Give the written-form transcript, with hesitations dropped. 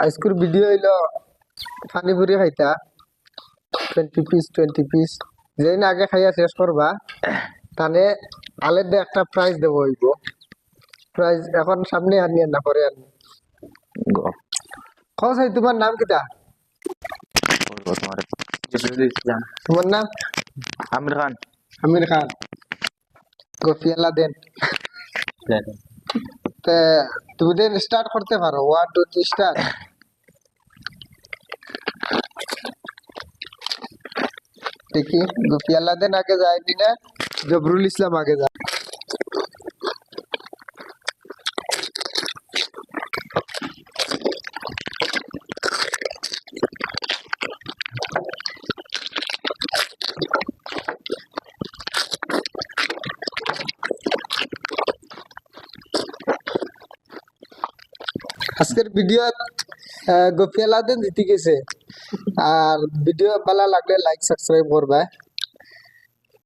আজকের ভিডিও হইলো পানিপুরি খাইতা 20 পিস যেদিন আগে খাইয়া শেষ করবা তাহলে আলের দিয়ে একটা প্রাইজ দেবো হইব। প্রাইজ এখন সামনে আনি না পরে আনি। খোঁজ তোমার নাম কিটা? তোমার নাম? আমির খান। আমির খান। গফিয়ালা দেন। তুমি দেন স্টার্ট করতে পারো। 1 2 3 স্টার্ট। দেখি গফিয়ালা দেন আগে যায়নি না জবরুল ইসলাম আগে যায়। আজকের ভিডিও গফিয়ালা দেন জিতে গেছে। আর ভিডিও ভালো লাগলে লাইক সাবস্ক্রাইব করবা।